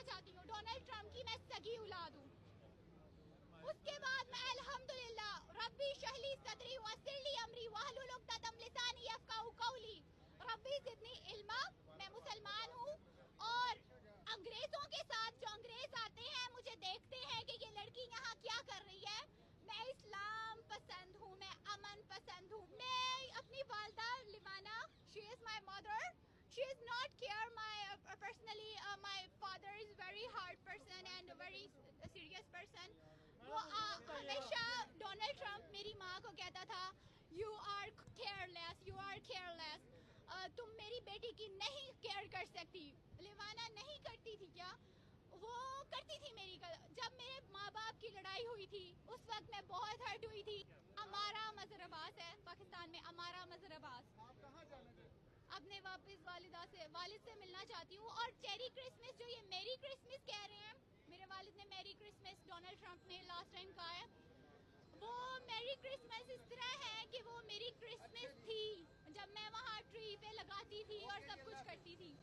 کہنا چاہتی ہوں ڈونلڈ ٹرمپ کی میں سگی اولاد ہوں. اس کے بعد میں الحمدللہ ربی شہلی صدری ویسر لی امری واحلل عقدۃ من لسانی یفقہوا قولی. ربی زدنی علما. میں مسلمان ہوں اور انگریزوں کے ساتھ جو انگریز آتے ہیں مجھے دیکھتے ہیں کہ یہ لڑکی یہاں کیا کر رہی ہے. میں اسلام پسند ہوں, میں امن پسند ہوں. میں اپنی والدہ لیوانا, she is my mother. She is not care my personally. My father is very hard person and a very serious person. وہ ہمیشہ ڈونلڈ ٹرمپ میری ماں کو کہتا تھا you are careless, you are careless. تم میری بیٹی کی نہیں کیئر کر سکتی. لیوانا نہیں کرتی تھی کیا؟ وہ کرتی تھی میری. جب میرے ماں باپ کی لڑائی ہوئی تھی اس وقت میں بہت ہرٹ ہوئی تھی. ہمارا مظہر عباس ہے پاکستان میں, ہمارا مظہر عباس. آپ کہاں جانا چاہتے ہیں؟ اپنے واپس والد سے ملنا چاہتی ہوں. اور چیری کرسمس جو یہ میری کرسمس کہہ رہے ہیں, میرے والد نے میری کرسمس ڈونلڈ ٹرمپ نے لاسٹ ٹائم کہا ہے, وہ میری کرسمس اس طرح ہے کہ وہ میری کرسمس تھی جب میں وہاں ٹری پہ لگاتی تھی اور سب کچھ کرتی تھی.